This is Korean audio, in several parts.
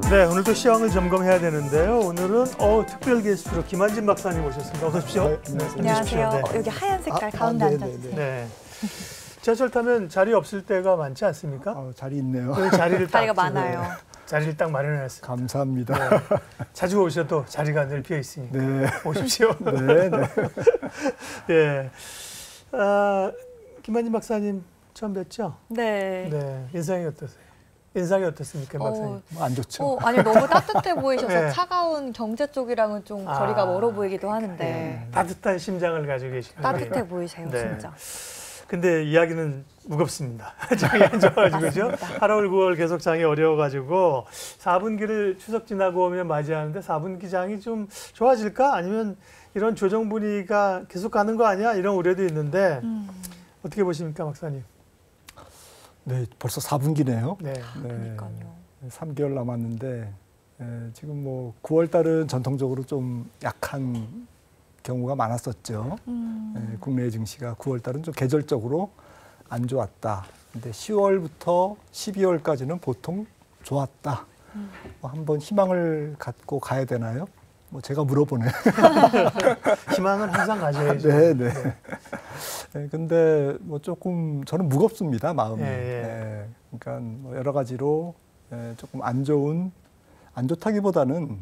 네, 오늘도 시황을 점검해야 되는데요. 오늘은 특별 게스트로 김한진 박사님 오셨습니다. 어서 오십시오. 안녕하세요. 네. 여기 하얀 색깔 가운데 앉아주세요. 네. 지하철 타면 자리 없을 때가 많지 않습니까? 자리 있네요. 자리가 많아요. 자리를 딱 마련해놨습니다. 감사합니다. 네. 자주 오셔도 자리가 늘 비어 있으니까 네. 오십시오. 네, 네. 예. 김한진 박사님 처음 뵀죠? 네. 네. 인상이 어떠세요? 인상이 어떻습니까, 박사님? 안 좋죠. 아니 너무 따뜻해 보이셔서 네. 차가운 경제 쪽이랑은 좀 거리가 멀어 보이기도 하는데 따뜻한 심장을 가지고 계시고 따뜻해 보이세요, 네. 진짜. 근데 이야기는 무겁습니다. 장이 안 좋아가지고 그죠? 8월, 9월 계속 장이 어려워가지고 4분기를 추석 지나고 오면 맞이하는데 4분기 장이 좀 좋아질까? 아니면 이런 조정 분위기가 계속 가는 거 아니야? 이런 우려도 있는데 어떻게 보십니까, 박사님? 네, 벌써 4분기네요. 네. 그러니까요. 3개월 남았는데 지금 뭐 9월 달은 전통적으로 좀 약한 경우가 많았었죠. 국내 증시가 9월 달은 좀 계절적으로 안 좋았다. 근데 10월부터 12월까지는 보통 좋았다. 한번 희망을 갖고 가야 되나요? 뭐 제가 물어보네요. 희망은 항상 가져야죠. 네, 네. 근데 뭐 조금 저는 무겁습니다, 마음이. 그러니까 뭐 여러 가지로 조금 안 좋다기보다는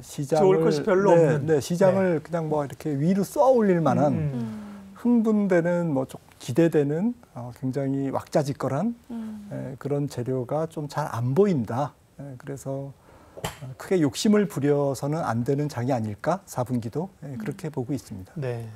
시장을 좋을 것이 별로 없는. 시장을 그냥 뭐 이렇게 위로 쏘아 올릴 만한 흥분되는 뭐 좀 기대되는 굉장히 왁자지껄한 그런 재료가 좀 잘 안 보인다. 그래서 크게 욕심을 부려서는 안 되는 장이 아닐까? 4분기도 그렇게 보고 있습니다. 네.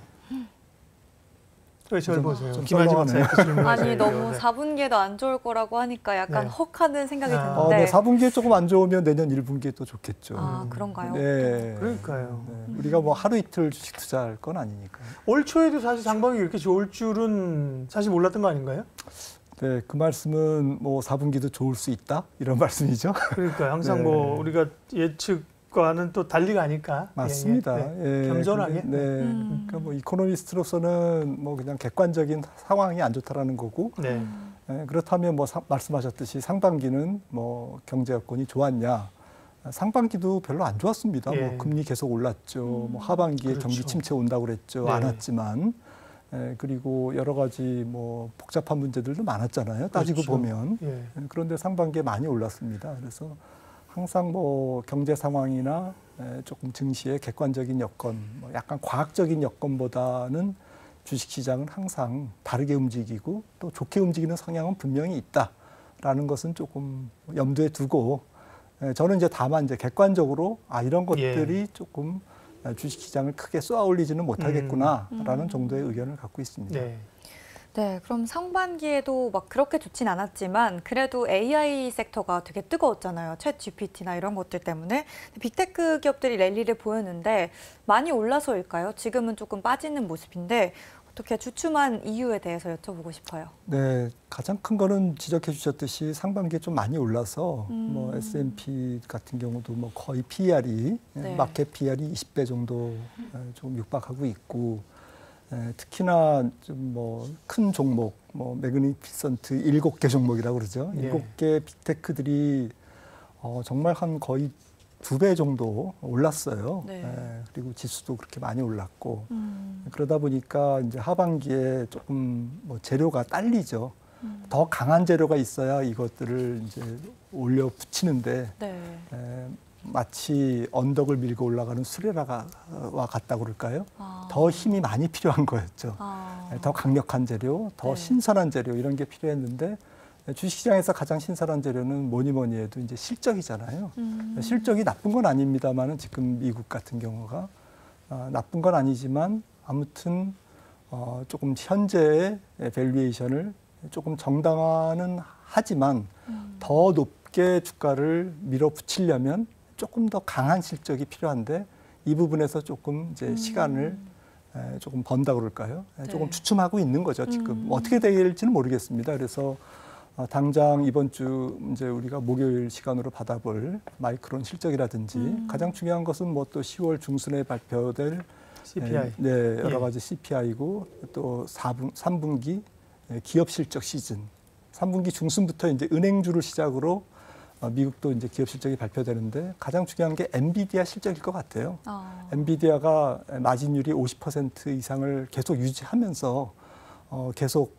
왜 저를 보세요? 김한진 박사님. 아니 너무 4분기에도 안 좋을 거라고 하니까 약간 헉하는 생각이 드는데. 네, 4분기에 조금 안 좋으면 내년 1분기에 또 좋겠죠. 아, 그런가요? 네. 그러니까요. 네. 우리가 뭐 하루 이틀 주식 투자할 건 아니니까요. 올 초에도 사실 상반기 이렇게 좋을 줄은 사실 몰랐던 거 아닌가요? 네, 그 말씀은 뭐 4분기도 좋을 수 있다 이런 말씀이죠. 그러니까 항상 뭐 우리가 예측과는 또 달리 가니까. 맞습니다. 겸손하게. 그러니까 뭐 이코노미스트로서는 뭐 그냥 객관적인 상황이 안 좋다라는 거고. 그렇다면 뭐 말씀하셨듯이 상반기는 뭐 경제 여건이 좋았냐? 상반기도 별로 안 좋았습니다. 뭐 금리 계속 올랐죠. 뭐 하반기에 그렇죠. 경기 침체 온다고 그랬죠. 안 왔지만. 그리고 여러 가지 뭐 복잡한 문제들도 많았잖아요. 따지고 그렇죠. 보면. 그런데 상반기에 많이 올랐습니다. 그래서 항상 뭐 경제 상황이나 조금 증시의 객관적인 여건, 뭐 약간 과학적인 여건보다는 주식시장은 항상 다르게 움직이고 또 좋게 움직이는 성향은 분명히 있다라는 것은 조금 염두에 두고 저는 이제 다만 이제 객관적으로 이런 것들이 조금 주식시장을 크게 쏘아 올리지는 못하겠구나라는 정도의 의견을 갖고 있습니다. 네, 그럼 상반기에도 막 그렇게 좋진 않았지만 그래도 AI 섹터가 되게 뜨거웠잖아요. 챗 GPT나 이런 것들 때문에. 빅테크 기업들이 랠리를 보였는데 많이 올라서일까요? 지금은 조금 빠지는 모습인데 어떻게 주춤한 이유에 대해서 여쭤보고 싶어요. 네, 가장 큰 거는 지적해 주셨듯이 상반기에 좀 많이 올라서 뭐 S&P 같은 경우도 뭐 거의 PER이 마켓 PER이 20배 정도 좀 육박하고 있고 특히나 좀 뭐 큰 종목 뭐 매그니피선트 7개 종목이라고 그러죠. 7개 빅테크들이 정말 한 거의 2배 정도 올랐어요. 그리고 지수도 그렇게 많이 올랐고 그러다 보니까 이제 하반기에 조금 뭐 재료가 딸리죠. 더 강한 재료가 있어야 이것들을 이제 올려 붙이는데 마치 언덕을 밀고 올라가는 수레라와 같다고 그럴까요? 더 힘이 많이 필요한 거였죠. 더 강력한 재료, 더 신선한 재료 이런 게 필요했는데 주식시장에서 가장 신선한 재료는 뭐니 해도 이제 실적이잖아요. 실적이 나쁜 건 아닙니다만은 지금 미국 같은 경우가 나쁜 건 아니지만 아무튼 조금 현재의 밸류에이션을 조금 정당화는 하지만 더 높게 주가를 밀어붙이려면 조금 더 강한 실적이 필요한데 이 부분에서 조금 이제 시간을 조금 번다 그럴까요? 조금 주춤하고 있는 거죠 지금. 어떻게 될지는 모르겠습니다. 그래서 당장 이번 주 이제 우리가 목요일 시간으로 받아볼 마이크론 실적이라든지 가장 중요한 것은 뭐 또 10월 중순에 발표될 CPI, 여러 가지 CPI고 또 3분기 기업 실적 시즌, 3분기 중순부터 이제 은행주를 시작으로 미국도 이제 기업 실적이 발표되는데 가장 중요한 게 엔비디아 실적일 것 같아요. 엔비디아가 마진율이 50% 이상을 계속 유지하면서 계속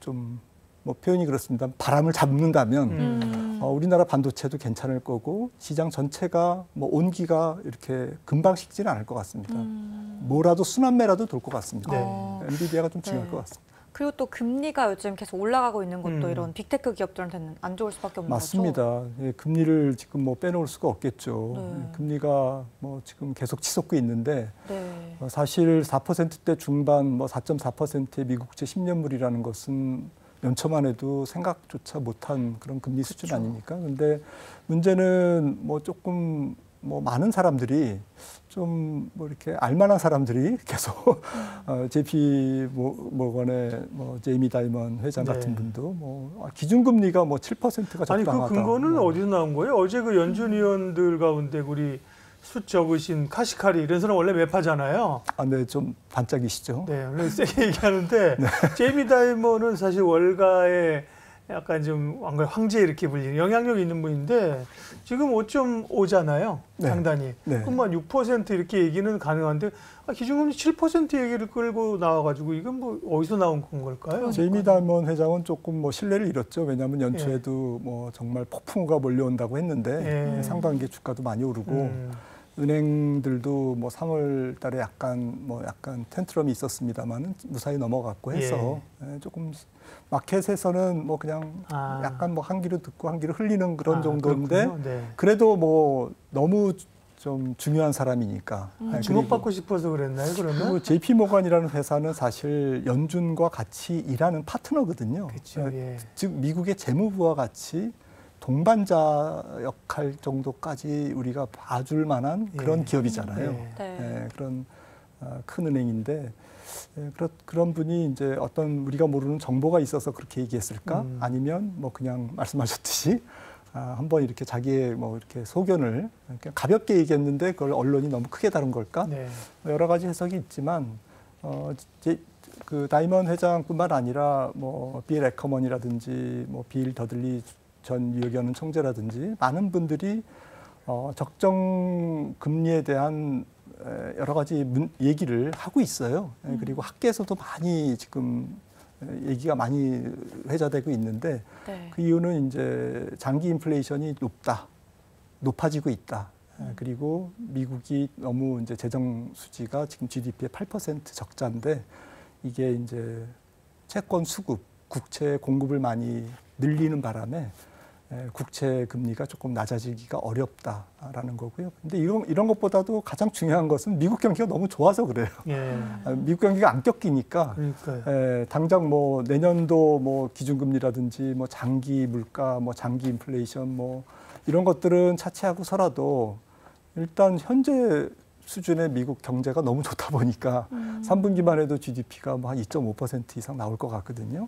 좀 뭐 표현이 그렇습니다. 바람을 잡는다면 우리나라 반도체도 괜찮을 거고 시장 전체가 뭐 온기가 이렇게 금방 식지는 않을 것 같습니다. 뭐라도 순환매라도 돌 것 같습니다. 엔비디아가 좀 중요할 것 같습니다. 그리고 또 금리가 요즘 계속 올라가고 있는 것도 이런 빅테크 기업들한테는 안 좋을 수밖에 없는 맞습니다. 거죠? 맞습니다. 예, 금리를 지금 뭐 빼놓을 수가 없겠죠. 네. 금리가 뭐 지금 계속 치솟고 있는데 네. 사실 4%대 중반 뭐 4.4%의 미국제 10년물이라는 것은 연초만 해도 생각조차 못한 그런 금리 수준 아닙니까? 근데 문제는 뭐 조금 뭐 많은 사람들이 좀 뭐 이렇게 알만한 사람들이 계속 JP 모건의 뭐 제이미 다이먼 회장 같은 분도 뭐 기준금리가 뭐 7%가 적당하다. 아니 그 근거는 어디서 나온 거예요? 어제 그 연준 위원들 가운데 우리 숫 적으신 카시카리 이런 사람 원래 매파잖아요. 네, 좀 반짝이시죠. 네, 원래 세게 얘기하는데 제이미 다이먼은 사실 월가의 약간 좀 황제 이렇게 불리는 영향력 있는 분인데 지금 5.5잖아요. 상단이. 그만 6% 이렇게 얘기는 가능한데 기준금리 7% 얘기를 끌고 나와가지고 이건 뭐 어디서 나온 건 걸까요? 제이미 다이먼 회장은 조금 뭐 신뢰를 잃었죠. 왜냐하면 연초에도 뭐 정말 폭풍우가 몰려온다고 했는데 상반기 주가도 많이 오르고 은행들도 뭐 3월 달에 약간 텐트럼이 있었습니다만 무사히 넘어갔고 해서 조금 마켓에서는 뭐 그냥 약간 뭐 한 귀로 듣고 한 귀로 흘리는 그런 정도인데 그래도 뭐 너무 좀 중요한 사람이니까 주목받고 싶어서 그랬나요? 그러면 JP 모건이라는 회사는 사실 연준과 같이 일하는 파트너거든요. 그렇죠. 즉 미국의 재무부와 같이 동반자 역할 정도까지 우리가 봐줄 만한 그런 기업이잖아요. 그런 큰 은행인데 그런 분이 이제 어떤 우리가 모르는 정보가 있어서 그렇게 얘기했을까? 아니면 뭐 그냥 말씀하셨듯이 한번 이렇게 자기의 뭐 이렇게 소견을 가볍게 얘기했는데 그걸 언론이 너무 크게 다룬 걸까? 여러 가지 해석이 있지만 그 다이먼 회장뿐만 아니라 뭐 빌 에커먼이라든지 뭐 빌 더들리 전 유역연 총재라든지 많은 분들이 적정 금리에 대한 여러 가지 얘기를 하고 있어요. 그리고 학계에서도 많이 지금 얘기가 많이 회자되고 있는데 그 이유는 이제 장기 인플레이션이 높아지고 있다. 그리고 미국이 너무 이제 재정 수지가 지금 GDP의 8% 적자인데 이게 이제 채권 수급, 국채 공급을 많이 늘리는 바람에 국채 금리가 조금 낮아지기가 어렵다라는 거고요. 근데 이런 것보다도 가장 중요한 것은 미국 경기가 너무 좋아서 그래요. 미국 경기가 안 꺾이니까 당장 뭐 내년도 뭐 기준금리라든지 뭐 장기 물가, 뭐 장기 인플레이션 뭐 이런 것들은 차치하고서라도 일단 현재 수준의 미국 경제가 너무 좋다 보니까 3분기만 해도 GDP가 뭐 한 2.5% 이상 나올 것 같거든요.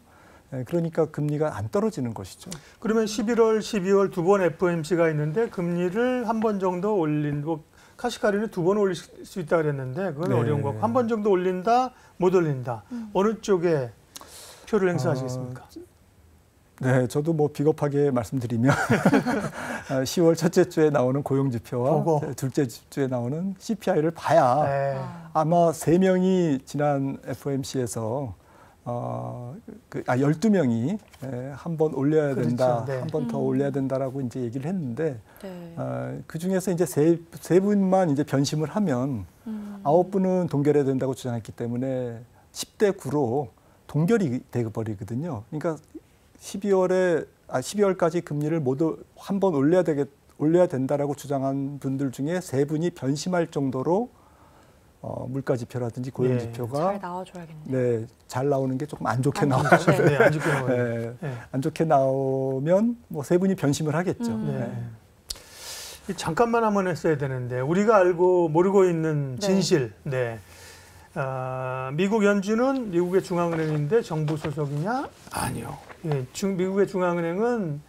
그러니까 금리가 안 떨어지는 것이죠. 그러면 11월, 12월 두 번 FOMC가 있는데 금리를 한 번 정도 올린고 카시카리는 2번 올릴 수 있다 그랬는데 그건 어려운 거고 한 번 정도 올린다, 못 올린다. 어느 쪽에 표를 행사하시겠습니까? 네, 저도 뭐 비겁하게 말씀드리면 10월 첫째 주에 나오는 고용지표와 둘째 주에 나오는 CPI를 봐야 아마 3명이 지난 FOMC에서 12명이 한 번 올려야 된다, 한 번 더 올려야 된다라고 이제 얘기를 했는데 그 중에서 이제 세 분만 이제 변심을 하면 9분은 동결해야 된다고 주장했기 때문에 10대 9로 동결이 되어버리거든요. 그러니까 12월까지 금리를 모두 한 번 올려야 된다라고 주장한 분들 중에 3분이 변심할 정도로 물가지표라든지 고용지표가 잘 나와줘야겠네요. 잘 나오는 게 조금 안 좋게 나오죠. 안 좋게 나오면 뭐 3분이 변심을 하겠죠. 잠깐만 한번 했어야 되는데 우리가 알고 모르고 있는 진실. 미국 연준은 미국의 중앙은행인데 정부 소속이냐? 아니요. 미국의 중앙은행은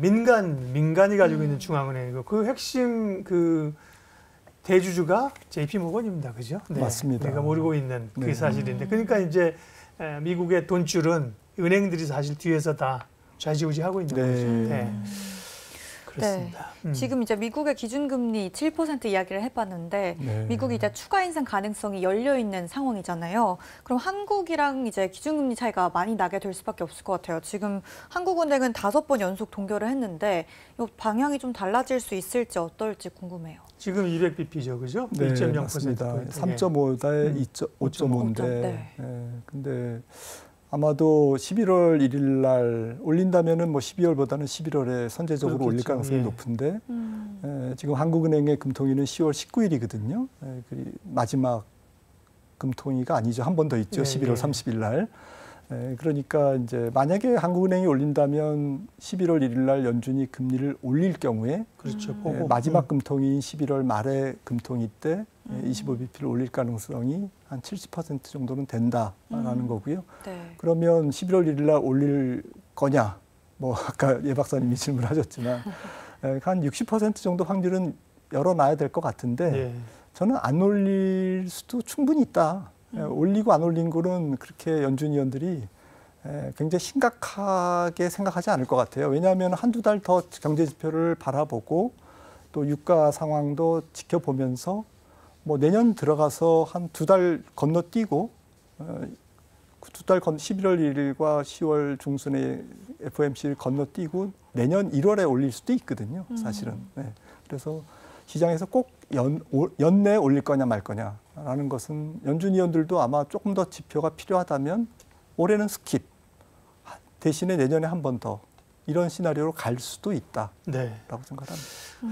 민간이 가지고 있는 중앙은행이고 그 핵심 그 대주주가 JP 모건입니다. 그죠? 맞습니다. 우리가 모르고 있는 그게 사실인데. 그러니까 이제 미국의 돈줄은 은행들이 사실 뒤에서 다 좌지우지하고 있는 거죠. 그렇습니다. 네. 지금 이제 미국의 기준금리 7% 이야기를 해봤는데 네. 미국이 이제 추가 인상 가능성이 열려 있는 상황이잖아요. 그럼 한국이랑 이제 기준금리 차이가 많이 나게 될 수밖에 없을 것 같아요. 지금 한국은행은 5번 연속 동결을 했는데 이 방향이 좀 달라질 수 있을지 어떨지 궁금해요. 지금 200bp죠, 그죠? 네, 1.0% 맞습니다. 포인트. 3.5대 5.5인데, 네. 근데 아마도 11월 1일 날 올린다면은 뭐 12월보다는 11월에 선제적으로 올릴 그렇겠죠. 가능성이 예. 높은데, 지금 한국은행의 금통위는 10월 19일이거든요. 마지막 금통위가 아니죠. 한 번 더 있죠. 네, 11월 네. 30일 날. 그러니까 이제 만약에 한국은행이 올린다면 11월 1일 날 연준이 금리를 올릴 경우에 그렇죠. 보고. 마지막 금통위인 11월 말에 금통위 때 25bp를 올릴 가능성이 한 70% 정도는 된다라는 거고요. 네. 그러면 11월 1일 날 올릴 거냐? 뭐 아까 예 박사님이 질문하셨지만 한 60% 정도 확률은 열어놔야 될 것 같은데 예. 저는 안 올릴 수도 충분히 있다. 올리고 안 올린 거는 그렇게 연준 위원들이 굉장히 심각하게 생각하지 않을 것 같아요. 왜냐하면 한두 달 더 경제 지표를 바라보고 또 유가 상황도 지켜보면서 뭐 내년 들어가서 한 2달 건너뛰고 11월 1일과 10월 중순에 FOMC를 건너뛰고 내년 1월에 올릴 수도 있거든요. 사실은. 네. 그래서 시장에서 꼭 연내에 올릴 거냐 말 거냐라는 것은 연준 위원들도 아마 조금 더 지표가 필요하다면 올해는 스킵 대신에 내년에 한 번 더 이런 시나리오로 갈 수도 있다라고 네. 생각합니다.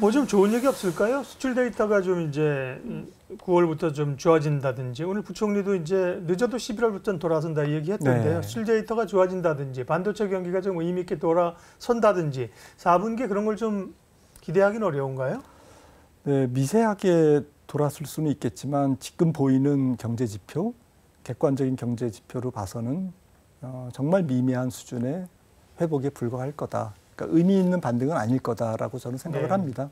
뭐 좀 좋은 얘기 없을까요? 수출 데이터가 좀 이제 9월부터 좀 좋아진다든지 오늘 부총리도 이제 늦어도 11월부터는 돌아선다 얘기했던데요. 네. 수출 데이터가 좋아진다든지 반도체 경기가 좀 의미 있게 돌아선다든지 4분기 그런 걸 좀 기대하기는 어려운가요? 네, 미세하게 돌아설 수는 있겠지만 지금 보이는 경제 지표, 객관적인 경제 지표로 봐서는 정말 미미한 수준의 회복에 불과할 거다. 그러니까 의미 있는 반등은 아닐 거다라고 저는 생각을 네. 합니다.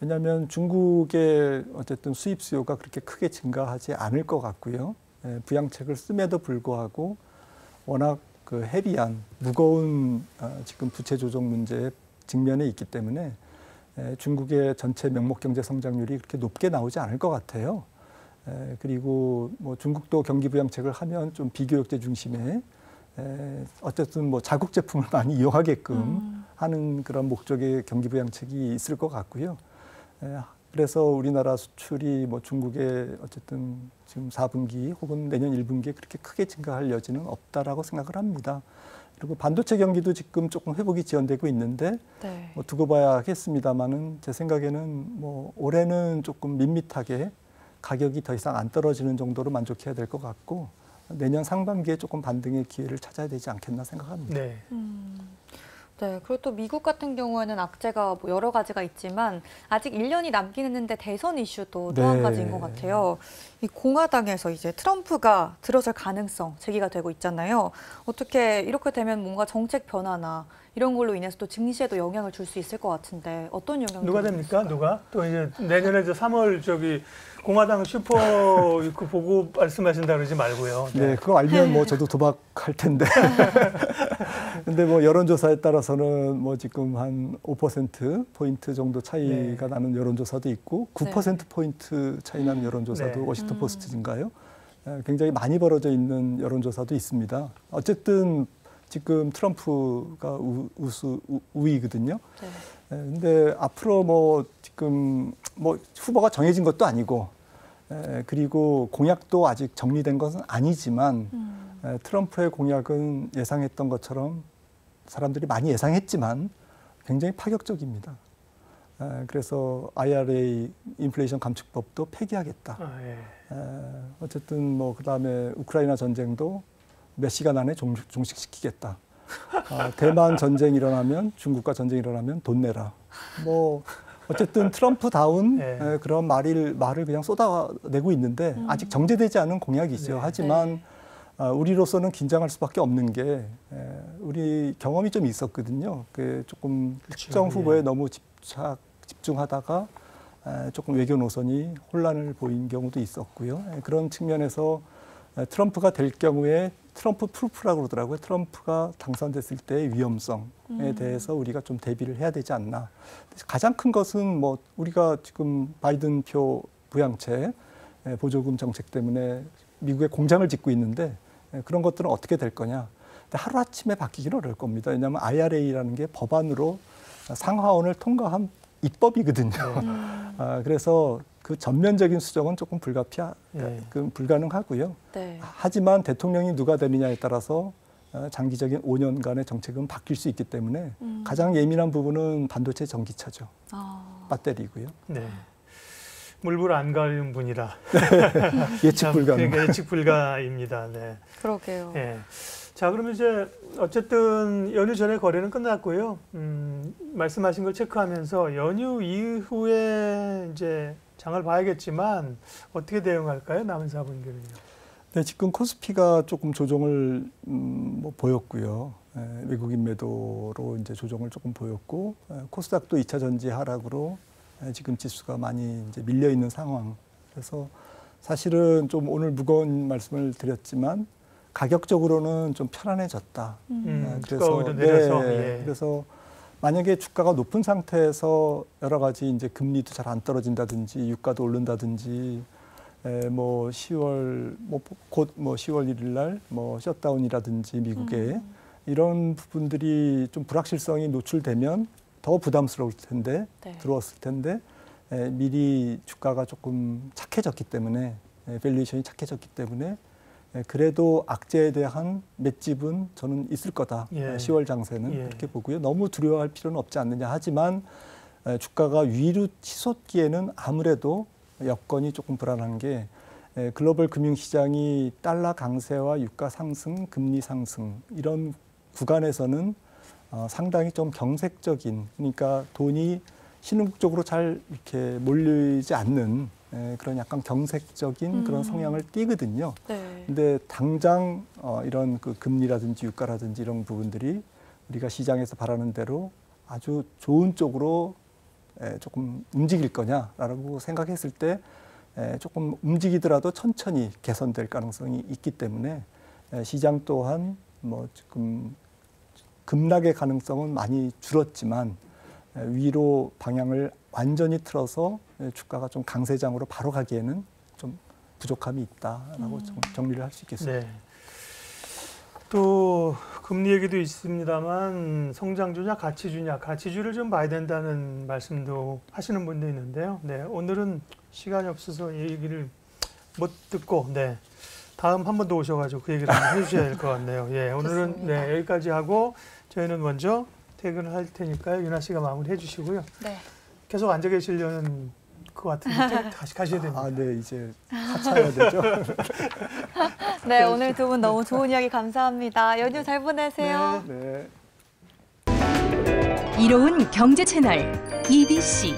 왜냐하면 중국의 어쨌든 수입 수요가 그렇게 크게 증가하지 않을 것 같고요. 부양책을 씀에도 불구하고 워낙 그 헤비한 무거운 지금 부채 조정 문제에 직면해 있기 때문에 중국의 전체 명목 경제 성장률이 그렇게 높게 나오지 않을 것 같아요. 그리고 뭐 중국도 경기 부양책을 하면 좀 비교역제 중심의 어쨌든 뭐 자국 제품을 많이 이용하게끔 하는 그런 목적의 경기 부양책이 있을 것 같고요. 그래서 우리나라 수출이 뭐 중국의 어쨌든 지금 4분기 혹은 내년 1분기에 그렇게 크게 증가할 여지는 없다라고 생각을 합니다. 그리고 반도체 경기도 지금 조금 회복이 지연되고 있는데 네. 뭐 두고 봐야 하겠습니다만은 제 생각에는 뭐 올해는 조금 밋밋하게 가격이 더 이상 안 떨어지는 정도로 만족해야 될 것 같고 내년 상반기에 조금 반등의 기회를 찾아야 되지 않겠나 생각합니다. 네. 네, 그리고 또 미국 같은 경우에는 악재가 뭐 여러 가지가 있지만 아직 1년이 남긴 했는데 대선 이슈도 또 한 네. 가지인 것 같아요. 이 공화당에서 이제 트럼프가 들어설 가능성 제기가 되고 있잖아요. 어떻게 이렇게 되면 뭔가 정책 변화나 이런 걸로 인해서 또 증시에도 영향을 줄 수 있을 것 같은데 어떤 영향이 누가 됩니까? 누가? 또 이제 내년에 3월 저기 공화당 슈퍼 그 보고 말씀하신다 그러지 말고요. 네, 그거 알면 뭐 저도 도박할 텐데. 근데 뭐 여론조사에 따라서는 뭐 지금 한 5%포인트 정도 차이가 나는 여론조사도 있고 9%포인트 차이 나는 여론조사도 네. 워싱턴 포스트인가요? 굉장히 많이 벌어져 있는 여론조사도 있습니다. 어쨌든 지금 트럼프가 우위거든요. 네. 근데 앞으로 뭐 지금 뭐 후보가 정해진 것도 아니고 그리고 공약도 아직 정리된 것은 아니지만 트럼프의 공약은 예상했던 것처럼 사람들이 많이 예상했지만 굉장히 파격적입니다. 그래서 IRA 인플레이션 감축법도 폐기하겠다. 어쨌든 뭐 그다음에 우크라이나 전쟁도 몇 시간 안에 종식시키겠다. 대만 전쟁 일어나면 중국과 전쟁 일어나면 돈 내라. 뭐 어쨌든 트럼프다운 그런 말을 그냥 쏟아내고 있는데 아직 정제되지 않은 공약이죠. 하지만 우리로서는 긴장할 수밖에 없는 게 우리 경험이 좀 있었거든요. 그 조금 특정 후보에 너무 집중하다가 조금 외교 노선이 혼란을 보인 경우도 있었고요. 그런 측면에서 트럼프가 될 경우에 트럼프 프루프라고 그러더라고요. 트럼프가 당선됐을 때의 위험성에 대해서 우리가 좀 대비를 해야 되지 않나. 가장 큰 것은 뭐 우리가 지금 바이든 표 부양책, 보조금 정책 때문에 미국에 공장을 짓고 있는데 그런 것들은 어떻게 될 거냐. 근데 하루아침에 바뀌기는 어려울 겁니다. 왜냐하면 IRA라는 게 법안으로 상하원을 통과한 입법이거든요. 그래서 그 전면적인 수정은 조금 불가능하고요. 네. 하지만 대통령이 누가 되느냐에 따라서 장기적인 5년간의 정책은 바뀔 수 있기 때문에 가장 예민한 부분은 반도체 전기차죠. 배터리고요. 네. 물불 안 가리는 분이라 예측 불가. 그러니까 예측 불가입니다. 네. 그러게요. 네. 자, 그러면 이제 어쨌든 연휴 전에 거래는 끝났고요. 말씀하신 걸 체크하면서 연휴 이후에 이제 장을 봐야겠지만 어떻게 대응할까요? 남은 4분기는요. 네, 지금 코스피가 조금 조정을 뭐 보였고요. 외국인 매도로 이제 조정을 조금 보였고, 코스닥도 2차 전지 하락으로 지금 지수가 많이 이제 밀려 있는 상황. 그래서 사실은 좀 오늘 무거운 말씀을 드렸지만 가격적으로는 좀 편안해졌다. 그래서 내려서, 네, 그래서 만약에 주가가 높은 상태에서 여러 가지 이제 금리도 잘 안 떨어진다든지 유가도 오른다든지 뭐 10월 곧 10월 1일 날 뭐 셧다운이라든지 미국에 이런 부분들이 좀 불확실성이 노출되면 더 부담스러울 텐데 네. 들어왔을 텐데 미리 주가가 조금 착해졌기 때문에 밸류에이션이 착해졌기 때문에 그래도 악재에 대한 맷집은 저는 있을 거다. 예. 10월 장세는 예. 그렇게 보고요. 너무 두려워할 필요는 없지 않느냐. 하지만 주가가 위로 치솟기에는 아무래도 여건이 조금 불안한 게 글로벌 금융시장이 달러 강세와 유가 상승, 금리 상승 이런 구간에서는 상당히 좀 경색적인, 그러니까 돈이 신흥국 쪽으로 잘 이렇게 몰리지 않는 그런 약간 경색적인 그런 성향을 띠거든요. 네. 근데 당장 이런 그 금리라든지 유가라든지 이런 부분들이 우리가 시장에서 바라는 대로 아주 좋은 쪽으로 조금 움직일 거냐라고 생각했을 때 조금 움직이더라도 천천히 개선될 가능성이 있기 때문에 시장 또한 뭐 지금 급락의 가능성은 많이 줄었지만 위로 방향을 완전히 틀어서 주가가 좀 강세장으로 바로 가기에는 좀 부족함이 있다라고 좀 정리를 할 수 있겠습니다. 네. 또 금리 얘기도 있습니다만 성장주냐 가치주냐, 가치주를 좀 봐야 된다는 말씀도 하시는 분도 있는데요. 네, 오늘은 시간이 없어서 얘기를 못 듣고 네. 다음 한 번 더 오셔가지고 그 얘기를 한번 해주셔야 될 것 같네요. 예, 오늘은 네, 여기까지 하고 저희는 먼저 퇴근을 할 테니까요. 윤아 씨가 마무리해 주시고요. 네. 계속 앉아 계시려는 것 같은데 다시 가셔야 됩니다. 아, 네, 이제 하차해야 되죠. 네, 오늘 두 분 너무 좋은 이야기 감사합니다. 연휴 잘 보내세요. 네. 이로운 경제 채널 EBC